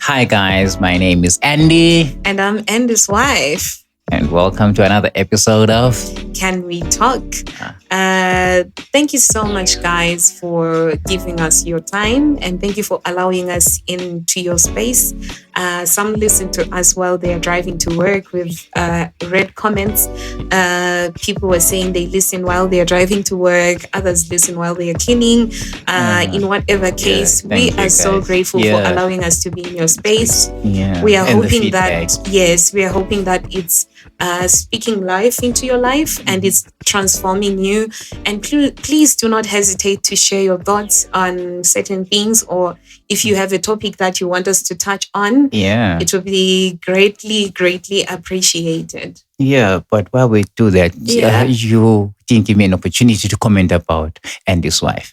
Hi guys, my name is Andy And I'm Andy's wife. and welcome to another episode of Can we talk? Thank you so much, guys, for giving us your time, and thank you for allowing us into your space. Some listen to us while they are driving to work. We've read comments. People were saying they listen while they are driving to work. Others listen while they are cleaning. In whatever case, we thank you, are so guys. grateful for allowing us to be in your space. Yeah, We are and the hoping feedback. that, yes, we are hoping that it's speaking life into your life and it's transforming you. And please do not hesitate to share your thoughts on certain things, or if you have a topic that you want us to touch on, it will be greatly appreciated. Yeah, but while we do that, you didn't give me an opportunity to comment about Andy's wife.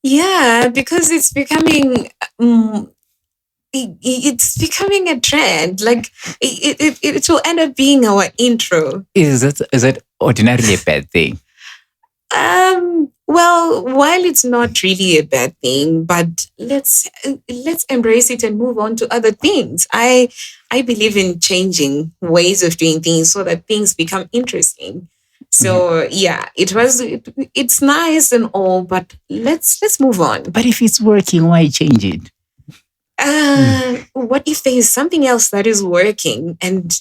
Yeah, because it's becoming it's becoming a trend. Like it will end up being our intro. Is it ordinarily a bad thing? Well, while it's not really a bad thing, but let's embrace it and move on to other things. I believe in changing ways of doing things so that things become interesting. So it's nice and all, but let's move on. But if it's working, why change it? What if there is something else that is working, and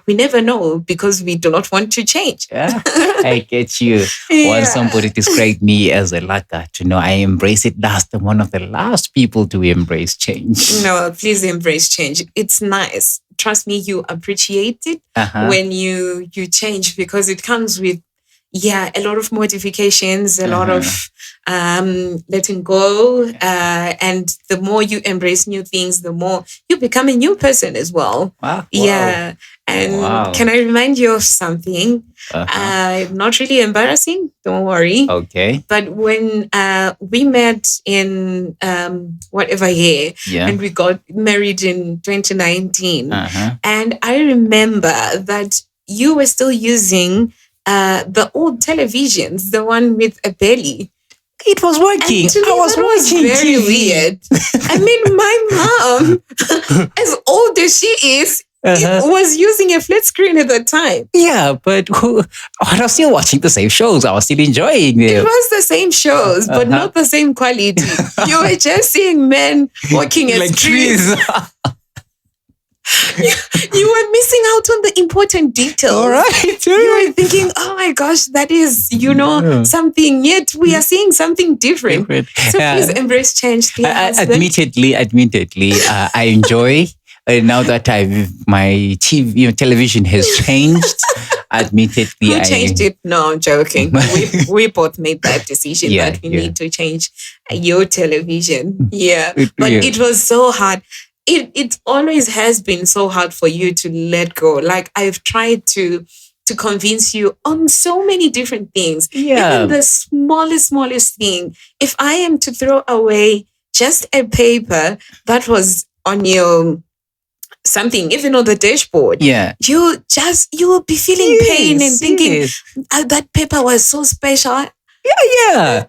we never know because we do not want to change. Yeah, I get you. Once somebody described me as a laggard, I embrace it last. I'm one of the last people to embrace change. No, please embrace change. It's nice. Trust me, you appreciate it when you change, because it comes with a lot of modifications, a lot of letting go, and the more you embrace new things, the more you become a new person as well. Wow. Yeah. And can I remind you of something? Not really embarrassing, don't worry. Okay. But when we met in whatever year, and we got married in 2019, and I remember that you were still using the old televisions, the one with a belly. It was working. I was watching very TV. weird. I mean, my mom, as old as she is, was using a flat screen at the time. Yeah, but I was still watching the same shows. I was still enjoying them. It was the same shows, but not the same quality. You were just seeing men walking as like trees. You were missing out on the important details. All right. You were thinking, oh my gosh, that is, something, yet we are seeing something different. So please embrace change. Admittedly, I enjoy now that my television has changed. Admittedly, who changed it? No, I'm joking. we both made that decision that we need to change your television. Yeah, but it was so hard. It always has been so hard for you to let go. Like, I've tried to convince you on so many different things. Yeah. Even the smallest thing. If I am to throw away just a paper that was on your something, even on the dashboard, you will be feeling pain and thinking, that paper was so special. Yeah.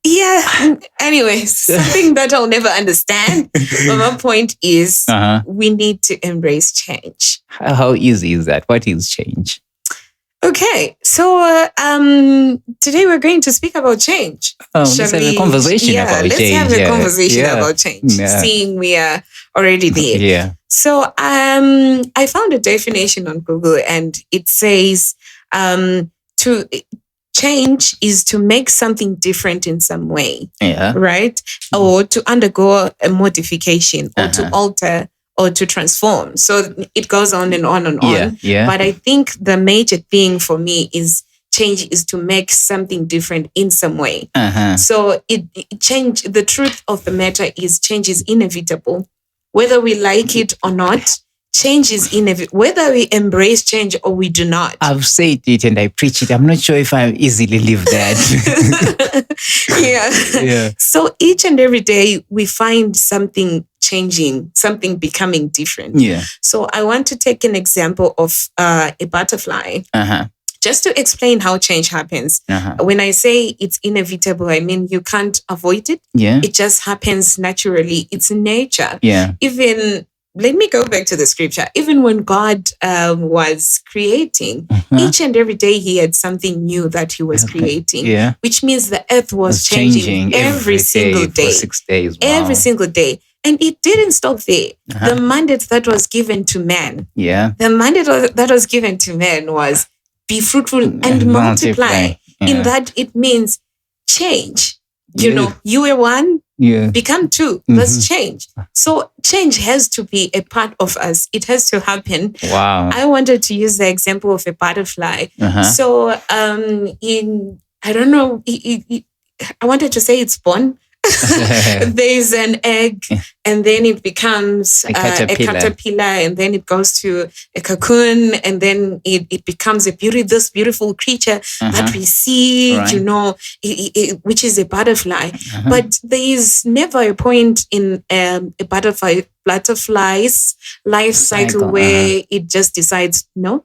Yeah. Anyways, something that I'll never understand. But my point is, we need to embrace change. How easy is that? What is change? Okay, so today we're going to speak about change. Let's have a conversation about change. Let's have a conversation about change. Seeing we are already there. Yeah. So I found a definition on Google, and it says to change is to make something different in some way, right? Or to undergo a modification, or to alter, or to transform. So it goes on and on and on. Yeah. But I think the major thing for me is change is to make something different in some way. So change. The truth of the matter is change is inevitable, whether we like it or not. Change is inevitable, whether we embrace change or we do not. I've said it and I preach it. I'm not sure if I easily leave that. Yeah. So each and every day we find something changing, something becoming different. Yeah. So I want to take an example of a butterfly. Just to explain how change happens. When I say it's inevitable, I mean you can't avoid it. Yeah. It just happens naturally. It's nature. Yeah. Even, let me go back to the scripture. Even when God was creating, each and every day he had something new that he was creating. Yeah. Which means the earth was changing every single day. For 6 days. Wow. Every single day. And it didn't stop there. The mandate that was given to man. Yeah. The mandate that was given to man was be fruitful and multiply. Yeah. In that it means change. You know, you were one, become two. That's change. So change has to be a part of us. It has to happen. Wow. I wanted to use the example of a butterfly. So I don't know, I wanted to say it's born. There's an egg, and then it becomes a caterpillar, and then it goes to a cocoon, and then it becomes this beautiful creature that we see, you know, which is a butterfly. But there is never a point in a butterfly's life cycle where it just decides, no,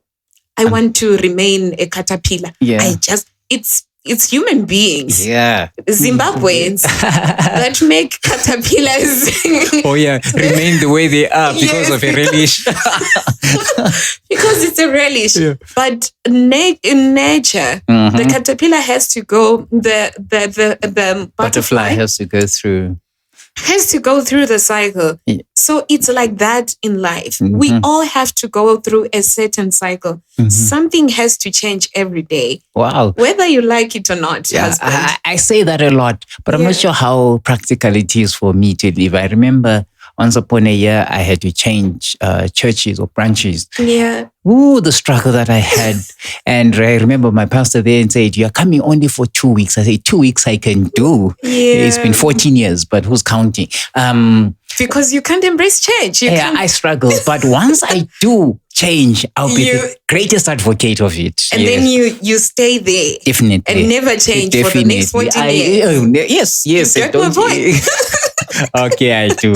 I want to remain a caterpillar. It's human beings, Zimbabweans, that make caterpillars. Remain the way they are because of a relish. Because it's a relish. But in nature, the caterpillar has to go. The butterfly has to go through. The cycle. So it's like that in life. We all have to go through a certain cycle. Something has to change every day. Wow. Whether you like it or not. Yeah, I say that a lot, but I'm not sure how practical it is for me to live. I remember once upon a year, I had to change churches or branches. Yeah. Ooh, the struggle that I had. And I remember my pastor there and said, "You're coming only for 2 weeks." I said, 2 weeks I can do. Yeah. It's been 14 years, but who's counting? Because you can't embrace change. I struggle. But once I do change, I'll be the greatest advocate of it. And then you stay there. Definitely. And never change for the next 14 years. Yes. You get my point. Okay, I do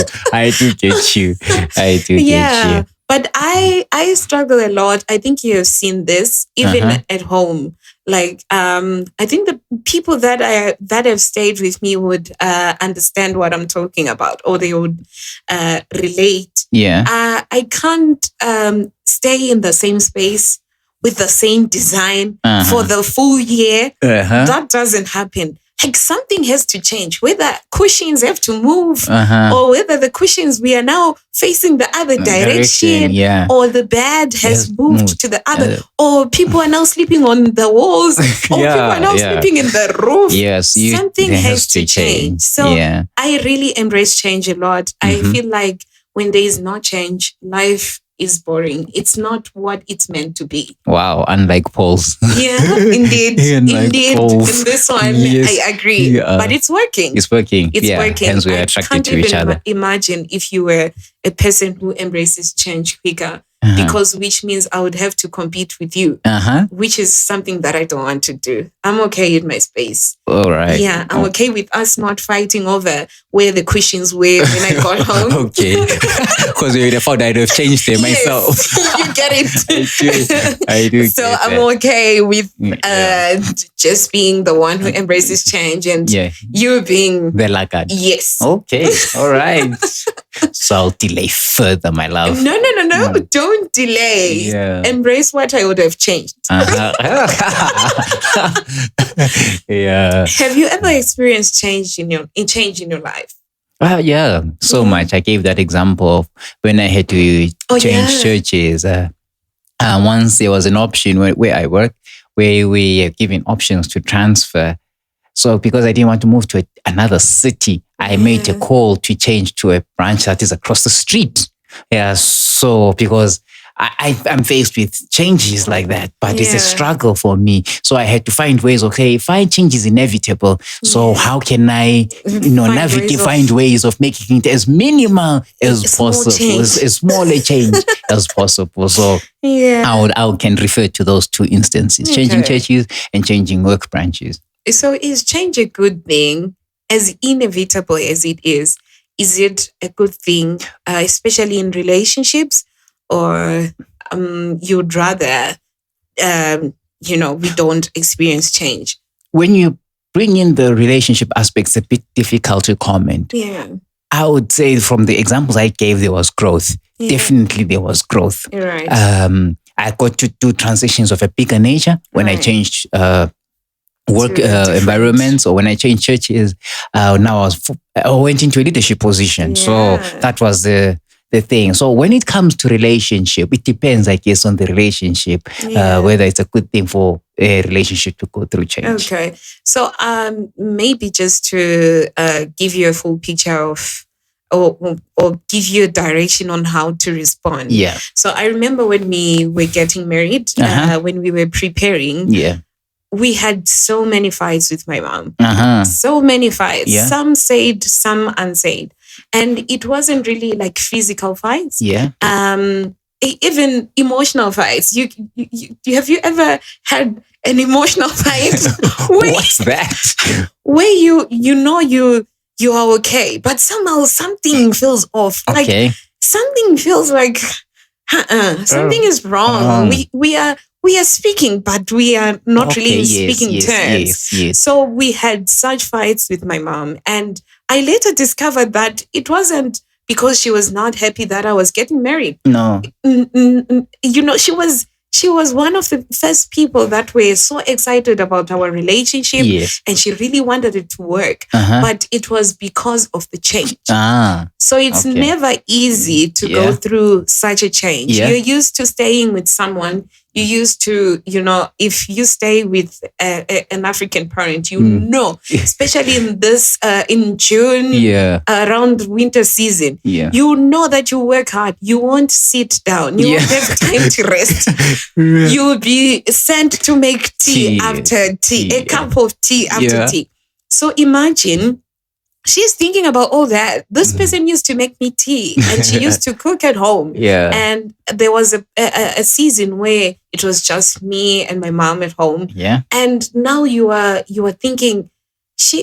get you. Get you. But I struggle a lot. I think you have seen this even at home. Like I think the people that have stayed with me would understand what I'm talking about, or they would relate. Yeah. I can't stay in the same space with the same design for the full year. That doesn't happen. Like something has to change, whether cushions have to move or whether the cushions, we are now facing the other direction or the bed has moved to the other or people are now sleeping on the walls or people are now sleeping in the roof. Yes, something has to change. So I really embrace change a lot. I feel like when there is no change, life is boring. It's not what it's meant to be. Wow, unlike Paul's. Yeah, indeed. Indeed. Paul's. In this one, I agree. Yeah. But it's working. It's working. It's working. Hence we're attracted to each other. Imagine if you were a person who embraces change quicker. Because which means I would have to compete with you, which is something that I don't want to do. I'm okay in my space. All right. Yeah, I'm okay with us not fighting over where the cushions were when I got home. Okay. Because we would have thought I'd have changed them myself. You get it. I do. So I'm okay with just being the one who embraces change and you being the laggard. Yes. Okay. All right. So I'll delay further, my love. No. Don't delay. Yeah. Embrace what I would have changed. Yeah. Have you ever experienced change in your life? Yeah, so much. I gave that example of when I had to change churches. Once there was an option where I work, where we are given options to transfer. So because I didn't want to move to another city, I made a call to change to a branch that is across the street. Yeah, so because I'm faced with changes like that, but it's a struggle for me. So I had to find ways, okay, if change is inevitable, so how can I, find ways of making it as minimal as possible, as small a change as possible. So I can refer to those two instances, changing churches and changing work branches. So is change a good thing? As inevitable as it is it a good thing, especially in relationships? Or you'd rather we don't experience change. When you bring in the relationship aspects, a bit difficult to comment. Yeah. I would say from the examples I gave, there was growth. Yeah. Definitely there was growth. Right. I got to do transitions of a bigger nature when I changed work environments, or when I changed churches. Now I went into a leadership position. Yeah. So that was the thing. So when it comes to relationship, it depends, I guess, on the relationship, whether it's a good thing for a relationship to go through change. Okay. So maybe just to give you a full picture of, or give you a direction on how to respond. Yeah. So I remember when we were getting married, when we were preparing, we had so many fights with my mom. So many fights. Yeah. Some said, some unsaid. And it wasn't really like physical fights. Yeah. Even emotional fights. Have you ever had an emotional fight? What's that? Where you are okay, but somehow something feels off. Okay. Like something feels like something is wrong. We are speaking, but we are not really speaking terms. Yes. So we had such fights with my mom, and I later discovered that it wasn't because she was not happy that I was getting married. No. She was one of the first people that were so excited about our relationship, and she really wanted it to work. But it was because of the change. So it's never easy to go through such a change. You're used to staying with someone. You used to, if you stay with an African parent, especially in June, around winter season, you know that you work hard. You won't sit down. You won't have time to rest. You will be sent to make tea after tea, a cup of tea after tea. So imagine, she's thinking about all that. This person used to make me tea, and she used to cook at home. And there was a season where it was just me and my mom at home. And now you are thinking,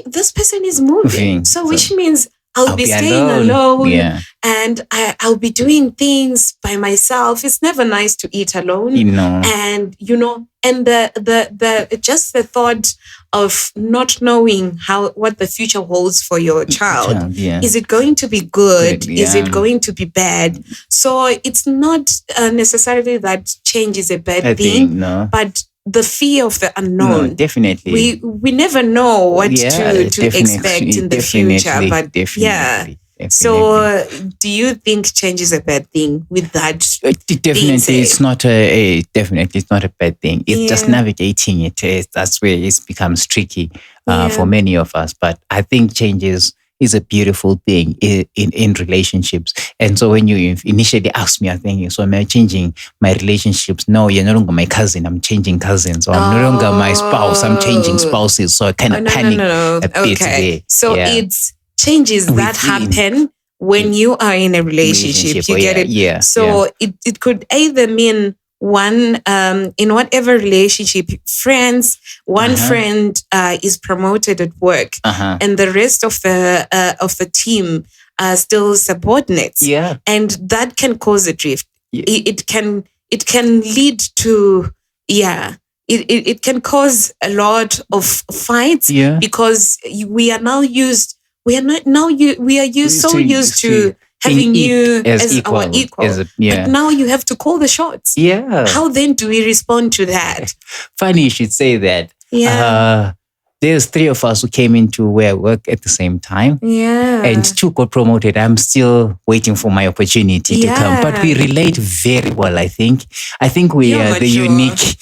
this person is moving. So which means I'll be staying alone, and I'll be doing things by myself. It's never nice to eat alone. And and the just the thought of not knowing what the future holds for your child. Is it going to be good? Is it going to be bad? So it's not necessarily that change is a bad thing, but the fear of the unknown. No, definitely. We never know what to expect in the future. But definitely. So do you think change is a bad thing with that? Definitely, it's not a bad thing. It's just navigating it. That's where it becomes tricky for many of us. But I think change is a beautiful thing in relationships. And so when you initially asked me, I think, so am I changing my relationships? No, you're no longer my cousin. I'm changing cousins. Or I'm no longer my spouse. I'm changing spouses. So I kind of panic a bit there. So it's changes that happen when you are in a relationship. You get it? So it could either mean one, in whatever relationship, friends, one friend is promoted at work, and the rest of the team are still subordinates. And that can cause a drift. It can lead to it can cause a lot of fights because we are used to having you as our equal. But now you have to call the shots. How then do we respond to that? Funny you should say that. There's 3 of us who came into where I work at the same time. And 2 got promoted. I'm still waiting for my opportunity to come. But we relate very well, I think. I think we are the unique.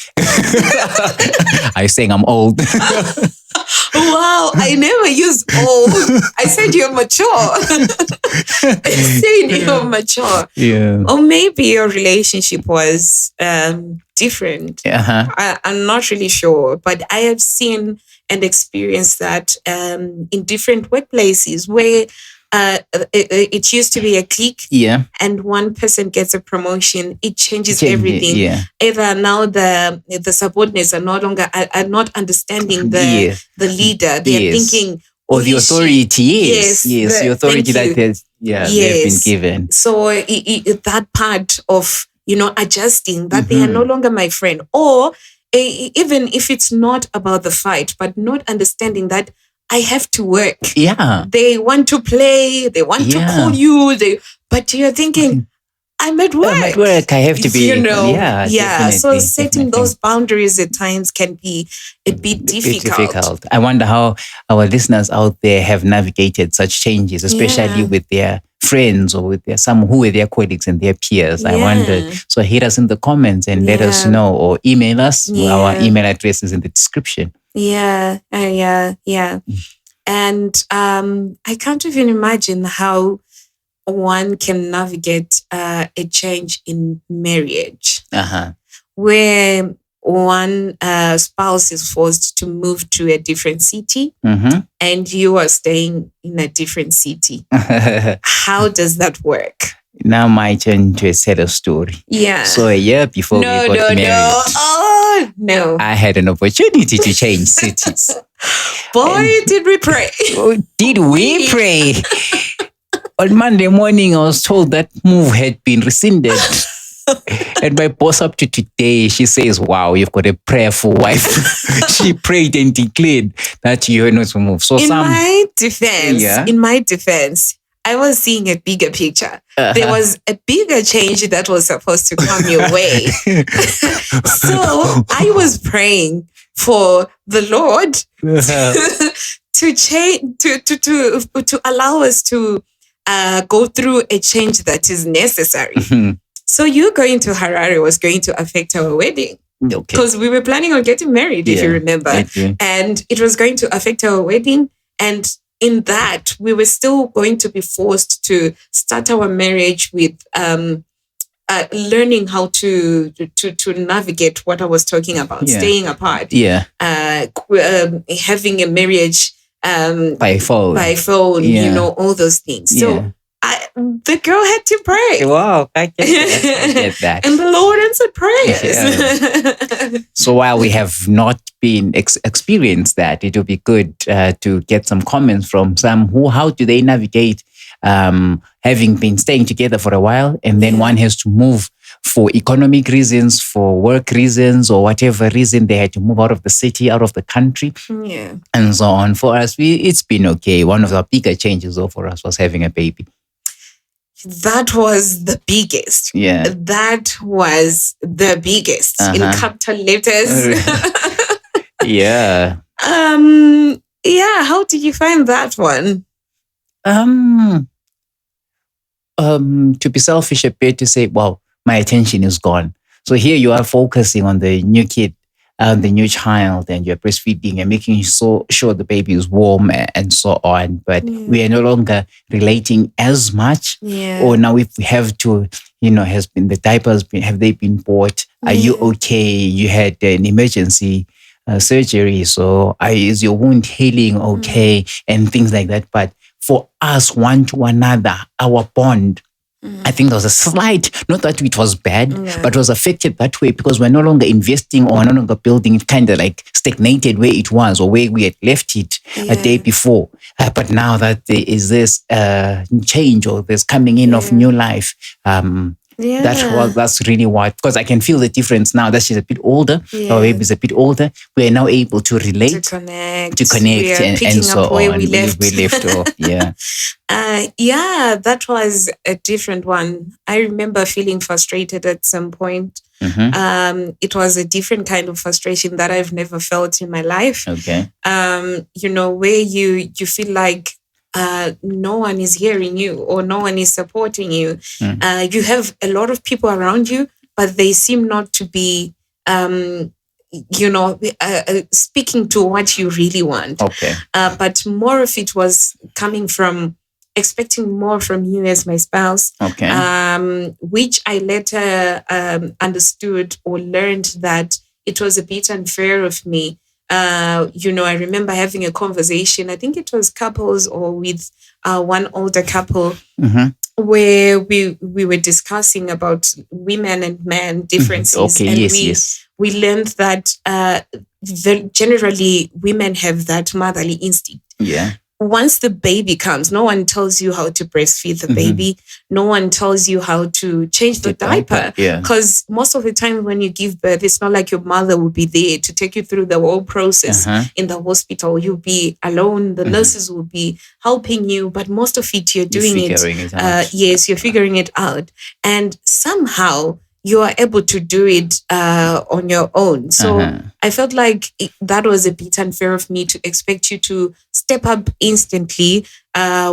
Are you saying I'm old? Wow, I never used old. I said you're mature. I said you're mature. Or maybe your relationship was different. I'm not really sure, but I have seen and experienced that in different workplaces where it used to be a clique, and one person gets a promotion, it changes everything. Either now the subordinates are not understanding the leader. They are thinking, or the authority. The authority that they've been given. So that part of adjusting that they are no longer my friend, or even if it's not about the fight, but not understanding that I have to work. Yeah. They want to play, they want to call you, but you're thinking, I'm at work. I'm at work. I have to be. Yeah. Definitely, So setting those boundaries at times can be a bit difficult. I wonder how our listeners out there have navigated such changes, especially with their friends or with some who were their colleagues and their peers. I wonder. So hit us in the comments and let us know, or email us. Our email address is in the description. Yeah. And I can't even imagine how one can navigate a change in marriage, where one spouse is forced to move to a different city, and you are staying in a different city. How does that work? Now my turn to a sad story. Yeah. So a year before we got married, oh no, I had an opportunity to change cities. Boy, did we pray! Did we pray? On Monday morning, I was told that move had been rescinded. And my boss up to today, she says, wow, you've got a prayerful wife. She prayed and declared that you're not to move. So in my defense, I was seeing a bigger picture. There was a bigger change that was supposed to come your way. So I was praying for the Lord to change, to allow us to go through a change that is necessary. So you going to Harare was going to affect our wedding. Because we were planning on getting married, if you remember. And it was going to affect our wedding. And in that, we were still going to be forced to start our marriage with learning how to navigate what I was talking about, staying apart, having a marriage by phone, all those things. So the girl had to pray. Wow, I get that. And the Lord answered prayers. So while we have not been experienced that, it would be good to get some comments from some how do they navigate having been staying together for a while, and then one has to move for economic reasons, for work reasons, or whatever reason they had to move out of the city, out of the country, and so on. For us, it's been okay. One of the bigger changes, though, for us was having a baby. That was the biggest. Yeah. That was the biggest in capital letters. Yeah. How did you find that one? To be selfish a bit, to say, well, my attention is gone. So here you are focusing on the new kid, the new child, and you're breastfeeding and making sure the baby is warm and so on. But we are no longer relating as much. Or now if we have to, has been the diapers, have they been bought? Are you okay? You had an emergency surgery. So is your wound healing okay? And things like that. But for us, one to another, our bond, I think there was a slight, not that it was bad, but it was affected that way because we're no longer investing or no longer building. It kind of like stagnated where it was or where we had left it a day before. But now that there is this change or this coming in of new life, that's really what, because I can feel the difference now that she's a bit older, or baby's a bit older. We're now able to relate, to connect and so on. We left off. That was a different one. I remember feeling frustrated at some point. It was a different kind of frustration that I've never felt in my life. Where you feel like no one is hearing you or no one is supporting you. You have a lot of people around you, but they seem not to be, speaking to what you really want. But more of it was coming from expecting more from you as my spouse, which I later understood or learned that it was a bit unfair of me. I remember having a conversation, I think it was couples or with one older couple, where we were discussing about women and men differences. We learned that generally women have that motherly instinct. once the baby comes, no one tells you how to breastfeed the baby. No one tells you how to change the diaper. Because most of the time when you give birth, it's not like your mother will be there to take you through the whole process in the hospital. You'll be alone. The nurses will be helping you, but most of it you're doing it out. Yes, you're figuring it out. And somehow you are able to do it on your own. So I felt like that was a bit unfair of me to expect you to step up instantly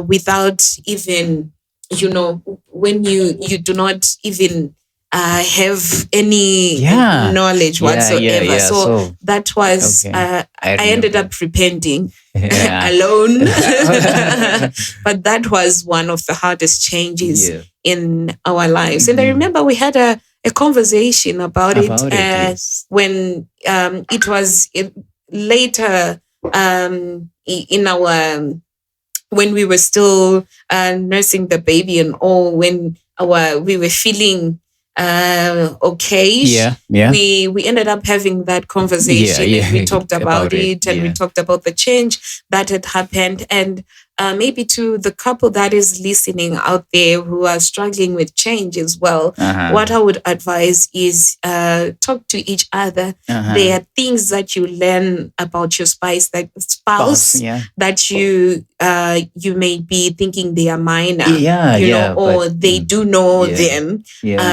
without even, when you do not even have any knowledge whatsoever. So that was, I ended up repenting alone. But that was one of the hardest changes in our lives. And I remember we had a conversation about it when it was later in our when we were still nursing the baby and all, when we were feeling okay. We ended up having that conversation and we talked about it and we talked about the change that had happened. And maybe to the couple that is listening out there who are struggling with change as well, what I would advise is talk to each other. There are things that you learn about your spouse that you may be thinking they are minor, or they do know them.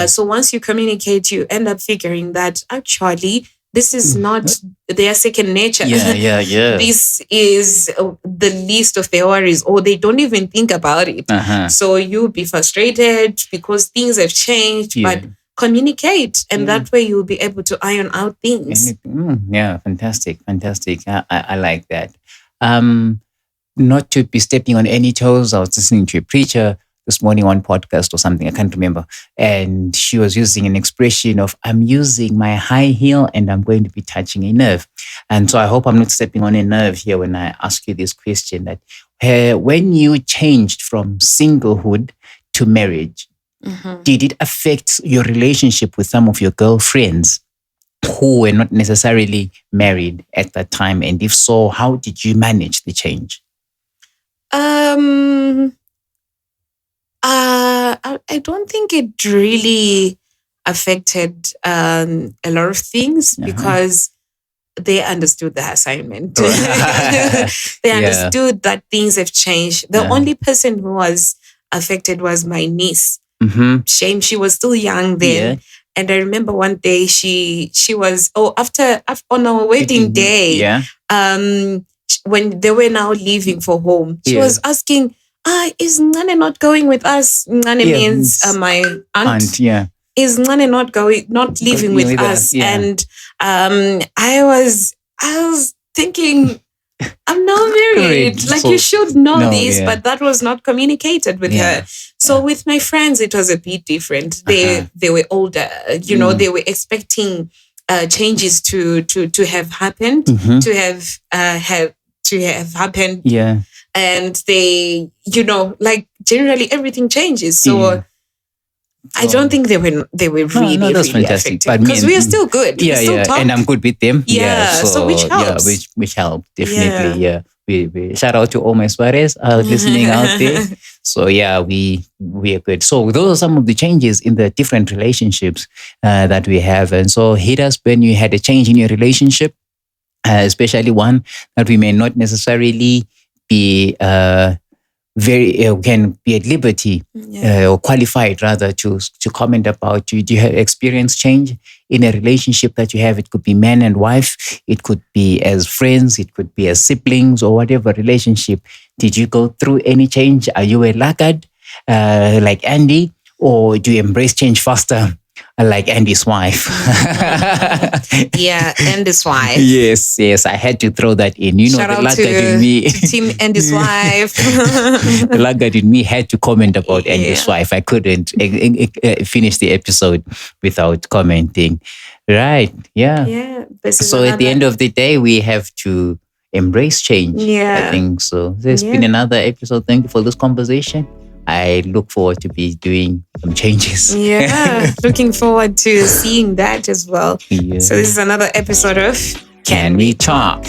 So once you communicate, you end up figuring that actually this is not their second nature. This is the least of their worries, or they don't even think about it. So you'll be frustrated because things have changed, but communicate, and that way you'll be able to iron out things. Fantastic. I like that. Not to be stepping on any toes, I was listening to a preacher this morning on podcast or something, I can't remember. And she was using an expression of, I'm using my high heel and I'm going to be touching a nerve. And so I hope I'm not stepping on a nerve here when I ask you this question, that when you changed from singlehood to marriage, did it affect your relationship with some of your girlfriends who were not necessarily married at that time? And if so, how did you manage the change? I don't think it really affected a lot of things because they understood the assignment. They understood that things have changed. The only person who was affected was my niece. Shame, she was still young then. And I remember one day she was, after on our wedding day, when they were now leaving for home, she was asking, is Ngane not going with us? Ngane means my aunt. Is Ngane not leaving with us? And I was thinking, I'm now married. You should know this, but that was not communicated with her. So with my friends, it was a bit different. They were older. They were expecting changes to have happened, to have happened. And they, generally everything changes. So I don't think they were really affected, because we are still good. We still talk. And I'm good with them. So which helps. Which helped definitely. We shout out to all my Suarez listening out there. So we are good. So those are some of the changes in the different relationships that we have. And so hit us when you had a change in your relationship, especially one that we may not necessarily be can be at liberty or qualified rather to comment about. Do you have experience change in a relationship that you have? It could be man and wife, it could be as friends, it could be as siblings, or whatever relationship. Did you go through any change? Are you a laggard like Andy, or do you embrace change faster like Andy's wife? Andy's wife. Yes, I had to throw that in. Shout the laggard in me. To Team Andy's wife. The laggard in me had to comment about Andy's wife. I couldn't finish the episode without commenting. Right, So at the end of the day, we have to embrace change. I think so. There's been another episode. Thank you for this conversation. I look forward to be doing some changes. Looking forward to seeing that as well. So this is another episode of Can We Talk?